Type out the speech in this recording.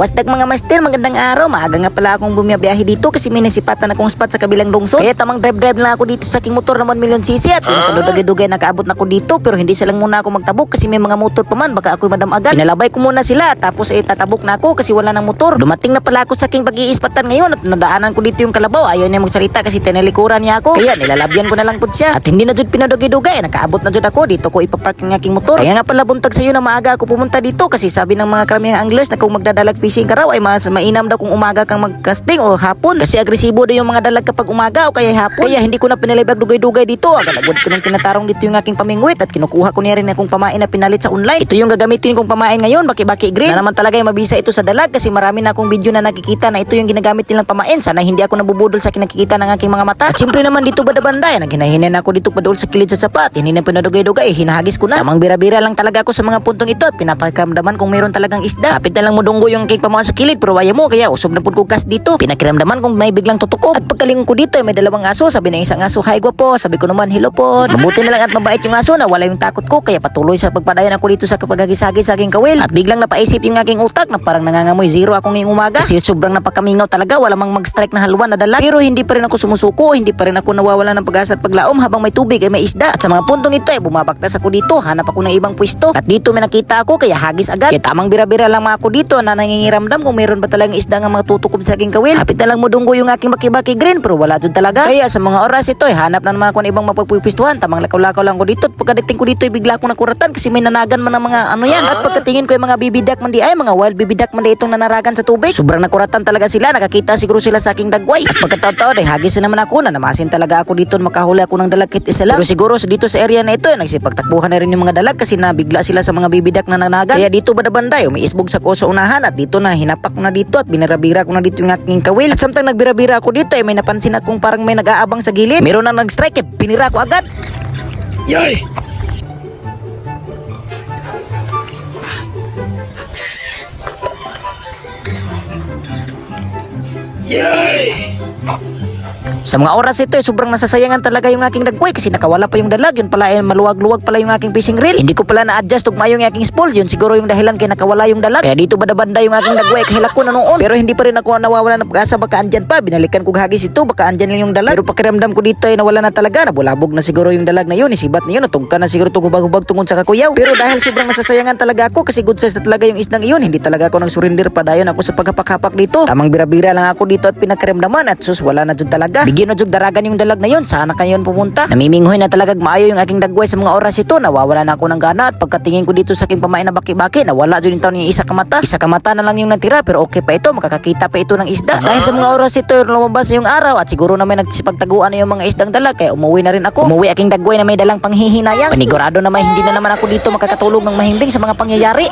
What's up mga master, magandang araw. Maaga nga pala akong bumiyabiyahe dito kasi may nasipatan akong spot sa kabilang lungsod. Kaya tamang drive lang ako dito sa aking motor na 1 million cc at pinakadugay-dugay nakaabot na ako dito. Pero hindi silang muna ako magtabok kasi may mga motor pa man, baka ako'y madam agad. Pinalabay ko muna sila tapos tatabok na ako kasi wala ng motor. Dumating na pala ako sa aking pag-iispatan ngayon at nadaanan ko dito yung kalabaw. Ayaw niya magsalita kasi tinalikuran niya ako. Kaya nilalabyan ko na lang po siya. At hindi na jud pinadugay-dugay, nakaabot na jud ako. Dito ko ipapark ang aking motor. Kaya nga pala buntag sa iyo na maaga ako pumunta dito kasi sabi ng mga karamihang anglers na kung magdadalag fishing ka raw ay mas mainam daw kung umaga kang magcasting o hapon kasi agresibo daw yung mga dalag kapag umaga o kaya hapon. Kaya hindi ko na pinalibag dugay-dugay dito. Agad-agad ko nang tinatarong dito yung aking pamingwit at kinukuha ko niya rin akong pamain na pinalit sa online. Ito yung gagamitin kong pamain ngayon, baki-baki green. Na naman talaga yung mabisa ito sa dalag kasi marami na akong video na nakikita na ito yung ginagamit nilang pamain. Sana hindi ako nabubudol sa kinakikita ng aking mga mata. At syempre naman dito banda-banda, naghinahinan ako dito padol sa kilid sa sapat. Hindi na pinadugay-dugay, hinahagis ko na. Tamang bira-bira lang talaga ako sa mga puntong ito at pinapakiramdaman kung mayroon talagang isda. Kapit na lang mo dunggo yung aking pamain sa kilid pero waya mo kaya usog na pud ko gas dito. Pinakiramdaman kung may biglang tutukop. At pagkalingon ko dito ay may dalawang aso. Sabi ng isang aso, "Hi gwapo." Sabi ko naman, "Hello po." Mabuti na lang at mabait yung aso na wala yung takot ko kaya patuloy sa pagpadayon ako dito sa kapaghagisagis sa aking kawil. At biglang napaisip yung aking utak na parang nangangamoy zero ako ngayong umaga kasi sobrang napakamingaw talaga, wala mang mag-strike na haluan na dalag. Pero hindi pa rin ako sumusuko, hindi pa rin ako nawawala ng pag-asa at paglaom habang may tubig ay may isda. At sa mga puntong ito ay bumabaktas ako dito, hanap ako ng ibang pwesto. At dito may nakita ako kaya hagis agad. Kaya tamang bira-bira lang ako dito na nangingiramdam kung mayroon ba talagang isda nga mga tutukob sa aking kawil. Kapit na lang mo dunggo yung aking baki-baki green pero wala dun talaga. Kaya sa mga oras ito ay hanap na naman ako ng ibang mapagpupwestuhan. Tamang lakaw-lakaw lang ko dito at pagkadating ko dito ay bigla akong nakuratan kasi may nanagan man ng mga ano yan. At pagkatingin ko yung mga bibidak man di ay mga wild bibidak man di itong nanaragan sa tubig. Sobrang nakuratan talaga sila, nakakita siguro sila sa aking dagway. At pagkataon ay hagis na naman ako na namasin talaga ako dito makahuli ako ng dalag kit isa lang. Pero siguro dito sa area na ito ay nagsipagtakbuhan na rin yung mga dalag kasi nabigla sila sa mga bibidak na nanagan. Kaya dito banda-banday may isbog sa ko sa unahan at dito na hinapak ko na dito at binarabira ko na dito yung aking kawil. At samtang nagbira-bira ako dito ay may napansin akong parang may nag-aabang sa gilid. Meron na nag-strike eh, pinira ko agad. Yay! Yay! Sa mga oras ito ay sobrang nasasayangan talaga yung aking dagway kasi nakawala pa yung dalag. Yun pala ay maluwag-luwag pala yung aking fishing reel. Hindi ko pala na-adjust tugma yung aking spool. Yun siguro yung dahilan kaya nakawala yung dalag. Kaya dito banda-banda yung aking dagway kahilak ko na noon. Pero hindi pa rin ako nawawala ng pag-asa, baka andyan pa. Binalikan ko hagis ito, baka andyan lang yung dalag. Pero pakiramdam ko dito ay nawala na talaga. Nabulabog na siguro yung dalag na yun. Isibat na yun, natugka na siguro itong hubag-hubag tungkol sa kakuyaw. Pero dahil sobrang nasasayangan talaga ako kasi good size na talaga yung isdang iyon, hindi talaga ako nag-surrender pa dayon ako sa paghapak-hapak dito. Tamang bira-bira lang ako dito at pinakiramdaman at sus wala na dyan talaga. Bigyan na dyan daragan yung dalag na yun, sana kayo pumunta. Namiminghoy na talaga maayo yung aking dagway sa mga oras ito. Nawawala na ako ng gana at pagkatingin ko dito sa aking pamain na baki-baki, nawala dyan yung taon yung isa kamata. Isa kamata na lang yung natira pero okay pa ito, makakakita pa ito ng isda. Dahil sa mga oras ito lumabas yung araw at siguro na may nagsipagtaguan na yung mga isdang dalag kaya umuwi na rin ako. Umuwi aking dagway na may dalang panghihinayang. Panigurado na may hindi na naman ako dito makakatulog ng mahimbing sa mga pangyayari.